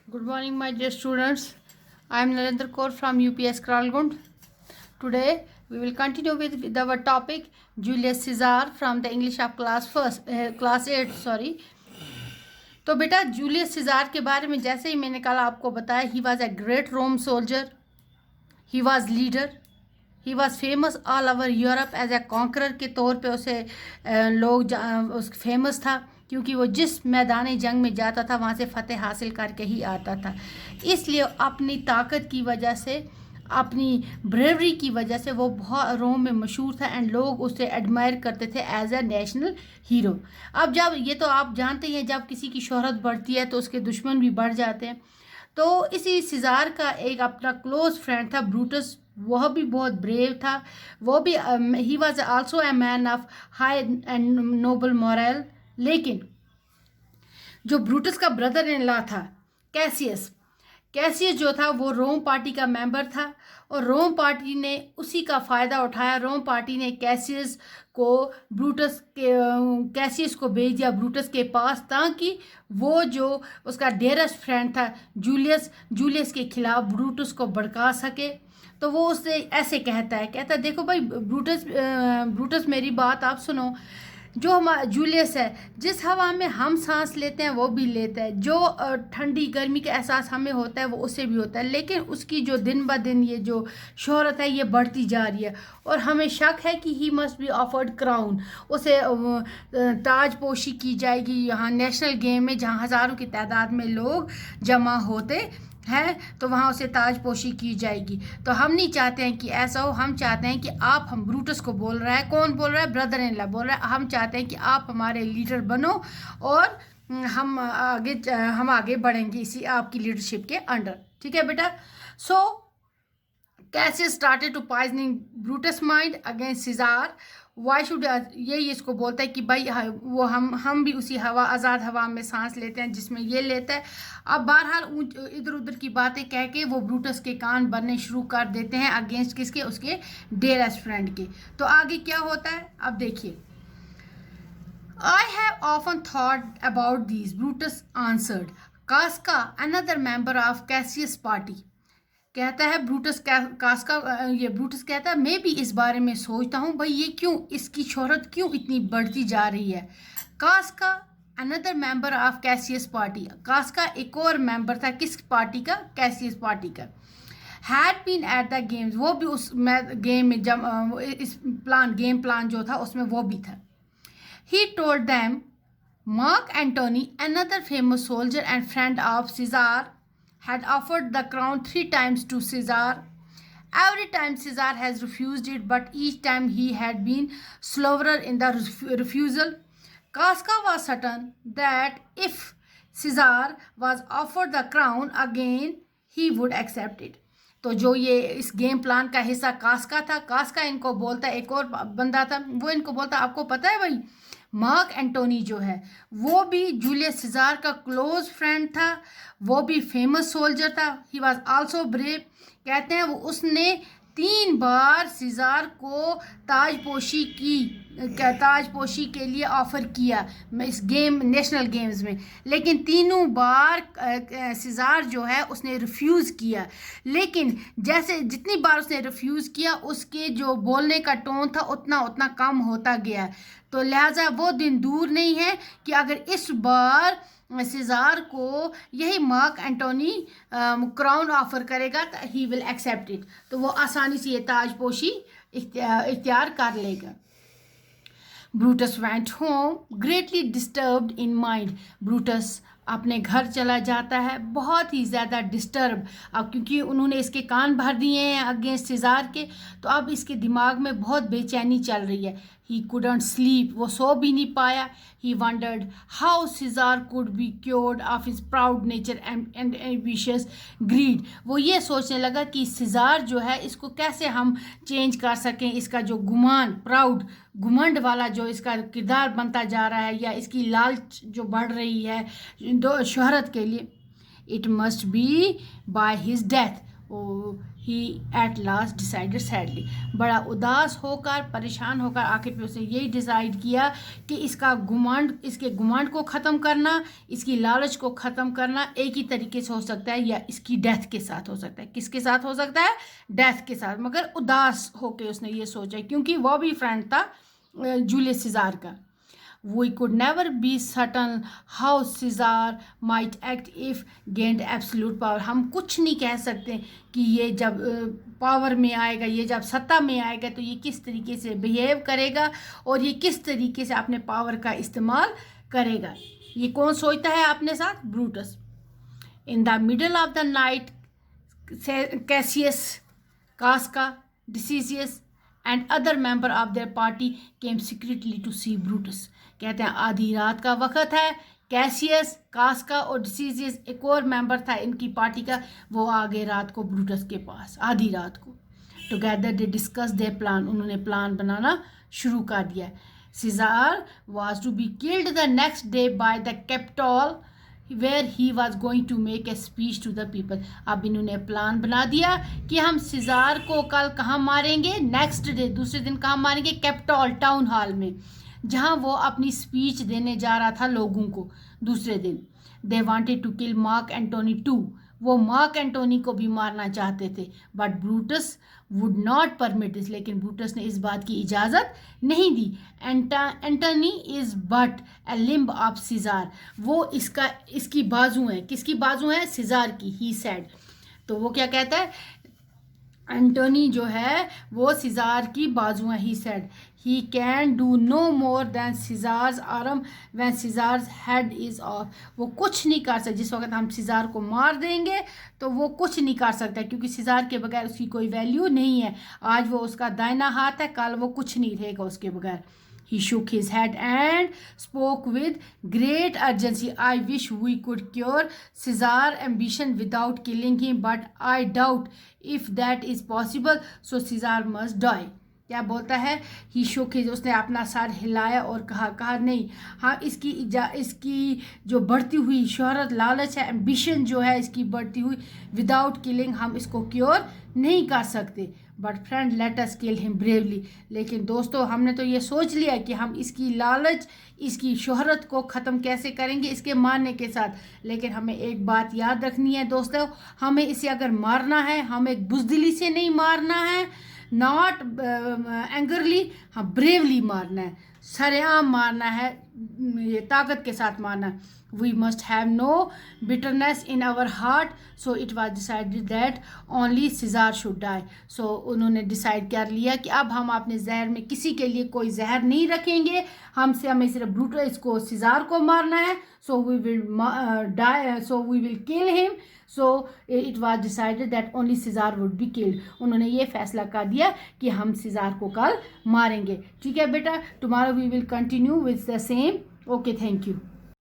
Good morning, my dear students. I am Narendra Kaur from UPS Kralgund. Today we will continue with our topic Julius Caesar from the English of class 8. Sorry. तो बेटा Julius Cesare के बारे में जैसे ही मैंने कल आपको बताया, he was a great Rome soldier, he was leader, he was famous all over Europe as a conqueror के तौर पे उसे लोग उस फेमस था, क्योंकि वो जिस मैदान जंग में जाता था वहाँ से फतेह हासिल करके ही आता था। इसलिए अपनी ताकत की वजह से, अपनी ब्रेवरी की वजह से वो बहुत रोम में मशहूर था एंड लोग उसे एडमायर करते थे एज ए नेशनल हीरो। अब जब ये तो आप जानते हैं, जब किसी की शोहरत बढ़ती है तो उसके दुश्मन भी बढ़ जाते हैं। तो इसी सीजार का एक अपना क्लोज फ्रेंड था ब्रूटस, वह भी बहुत ब्रेव था। वो भी he was also a man of high and noble moral. लेकिन जो ब्रूटस का ब्रदर इन लॉ था कैसियस, कैसियस जो था वो रोम पार्टी का मेंबर था और रोम पार्टी ने उसी का फ़ायदा उठाया। रोम पार्टी ने कैसियस को भेज दिया ब्रूटस के पास, ताकि वो जो उसका डेरेस्ट फ्रेंड था जूलियस के खिलाफ ब्रूटस को भड़का सके। तो वो उससे ऐसे कहता देखो भाई ब्रूटस मेरी बात आप सुनो। जो हमारा जूलियस है, जिस हवा में हम सांस लेते हैं वो भी लेता है, जो ठंडी गर्मी का एहसास हमें होता है वो उससे भी होता है। लेकिन उसकी जो दिन ब दिन ये जो शोहरत है ये बढ़ती जा रही है और हमें शक है कि he must be offered crown, उसे ताजपोशी की जाएगी यहाँ नेशनल गेम में, जहाँ हज़ारों की तादाद में लोग जमा होते है, तो वहाँ उसे ताजपोशी की जाएगी। तो हम नहीं चाहते हैं कि ऐसा हो। हम चाहते हैं कि आप, हम ब्रूटस को बोल रहा है, कौन बोल रहा है, ब्रदर इन लॉ बोल रहा है, हम चाहते हैं कि आप हमारे लीडर बनो और हम आगे बढ़ेंगे इसी आपकी लीडरशिप के अंडर। ठीक है बेटा। So Cassius started to poisoning Brutus mind against Caesar. Why should, यही इसको बोलता है कि भाई वो हम भी उसी हवा, आज़ाद हवा में सांस लेते हैं जिसमें ये लेता है। अब बहरहाल इधर उधर की बातें कह के वो ब्रूटस के कान भरने शुरू कर देते हैं अगेंस्ट किसके, उसके डेरेस्ट फ्रेंड के। तो आगे क्या होता है अब देखिए। I have often thought about this, Brutus answered. कास्का another member of Cassius party, कहता है ब्रूटस ब्रूटस कहता है मैं भी इस बारे में सोचता हूँ, भाई ये क्यों, इसकी शोहरत क्यों इतनी बढ़ती जा रही है। Casca another member of Cassius party, Casca एक और मेंबर था किस पार्टी का, कैसियस पार्टी का। Had been at the games, वो भी उस गेम में जब इस गेम प्लान जो था उसमें वो भी था। He told them Mark Antony another famous soldier and friend of Caesar had offered the crown 3 times to Caesar. Every time Caesar has refused it, but each time he had been slower in the refusal. Casca was certain that if Caesar was offered the crown again, he would accept it. तो जो ये इस game plan का हिस्सा कास्का था, कास्का इनको बोलता, एक और बंदा था वो इनको बोलता, आपको पता है भाई मार्क एंटोनी जो है वो भी जूलियस सीजार का क्लोज फ्रेंड था, वो भी फेमस सोल्जर था, ही वॉज आल्सो ब्रेव। कहते हैं वो उसने 3 बार सीजार को ताजपोशी के लिए ऑफ़र किया इस गेम, नेशनल गेम्स में, लेकिन तीनों बार सीजार जो है उसने रिफ्यूज़ किया। लेकिन जैसे जितनी बार उसने रिफ्यूज़ किया उसके जो बोलने का टोन था उतना उतना कम होता गया। तो लिहाजा वो दिन दूर नहीं है कि अगर इस बार सीजार को यही मार्क एंटोनी क्राउन ऑफर करेगा तो ही विल एक्सेप्ट इट, तो वो आसानी से ये ताजपोशी इख्तियार कर लेगा। Brutus went home greatly disturbed in mind, Brutus अपने घर चला जाता है बहुत ही ज़्यादा डिस्टर्ब। अब क्योंकि उन्होंने इसके कान भर दिए हैं अगेंस्ट सीजार के, तो अब इसके दिमाग में बहुत बेचैनी चल रही है। ही कुडंट स्लीप, वो सो भी नहीं पाया। He wondered how Caesar could be cured of his proud nature and ambitious greed. वो ये सोचने लगा कि सीजार जो है इसको कैसे हम चेंज कर सकें, इसका जो गुमान, प्राउड, घुमंड वाला जो इसका किरदार बनता जा रहा है, या इसकी लालच जो बढ़ रही है शोहरत के लिए। It must be by his death, he at last decided sadly, बड़ा उदास होकर परेशान होकर आखिर पे उसने यही डिसाइड किया कि इसके गुमांड को ख़त्म करना, इसकी लालच को ख़त्म करना एक ही तरीके से हो सकता है, या इसकी डेथ के साथ हो सकता है। किसके साथ हो सकता है? डेथ के साथ। मगर उदास होकर उसने ये सोचा, क्योंकि वो भी फ्रेंड था जूलियस सीज़ार का। We could never be certain how Caesar might act if gained absolute power. हम कुछ नहीं कह सकते कि ये जब पावर में आएगा, ये जब सत्ता में आएगा तो ये किस तरीके से बिहेव करेगा और ये किस तरीके से अपने पावर का इस्तेमाल करेगा। ये कौन सोचता है अपने साथ? Brutus. In the middle of the night Cassius, Casca, Decius and other member of their party came secretly to see Brutus. कहते हैं आधी रात का वक़्त है, कैसियस, कास्का और डिसीजियस एक और मेंबर था इनकी पार्टी का, वो आ गए रात को ब्रूटस के पास आधी रात को। Together they discuss their plan, उन्होंने प्लान बनाना शुरू कर दिया। Caesar was to be killed the next day by the Capitol where he was going to make a speech to the people. अब इन्होंने प्लान बना दिया कि हम सीज़ार को कल कहाँ मारेंगे, नेक्स्ट डे, दूसरे दिन कहाँ मारेंगे? कैपिटोल टाउन हॉल में, जहाँ वो अपनी स्पीच देने जा रहा था लोगों को दूसरे दिन। They wanted to kill Mark Antony too, वो मार्क एंटोनी को भी मारना चाहते थे, but Brutus would not permit this, लेकिन ब्रूटस ने इस बात की इजाज़त नहीं दी। Antony is but a limb of Caesar, वो इसकी बाजू है। किसकी बाजू है? सीज़ार की, ही सेड। तो वो क्या कहता है? एंटोनी जो है वो सीज़ार की बाजू है, he said. He can do no more than Caesar's arm when Caesar's head is off, वो कुछ नहीं कर सकता। जिस वक्त हम सीज़ार को मार देंगे तो वो कुछ नहीं कर सकता, क्योंकि सीज़ार के बगैर उसकी कोई वैल्यू नहीं है। आज वो उसका दाहिना हाथ है, कल वो कुछ नहीं रहेगा उसके बगैर। He shook his head and spoke with great urgency. I wish we could cure Caesar's ambition without killing him, but I doubt if that is possible. So Caesar must die. क्या बोलता है? ही shook his, उसने अपना sir हिलाया और कहा नहीं, हाँ इसकी जो बढ़ती हुई शोहरत, लालच है, एम्बिशन जो है इसकी बढ़ती हुई, विदाउट किलिंग हम इसको क्योर नहीं कर सकते। But friend let us kill him bravely, लेकिन दोस्तों हमने तो ये सोच लिया कि हम इसकी लालच, इसकी शोहरत को ख़त्म कैसे करेंगे, इसके मारने के साथ। लेकिन हमें एक बात याद रखनी है दोस्तों, हमें इसे अगर मारना है, हमें बुज़दिली से नहीं मारना है, नॉट एंगरली, हाँ ब्रेवली मारना है, सरेआम मारना है, ये ताकत के साथ मारना है। We must have no bitterness in our heart, so it was decided that only Caesar should die. So उन्होंने डिसाइड कर लिया कि अब हम अपने जहर में किसी के लिए कोई जहर नहीं रखेंगे, हमें सिर्फ ब्रूटस को, सीज़ार को मारना है। So we will die, so we will kill him. So it was decided that only Caesar would be killed. उन्होंने ये फैसला कर दिया कि हम सीज़ार को कल मारेंगे। ठीक है बेटा, tomorrow we will continue with the same. Okay, thank you.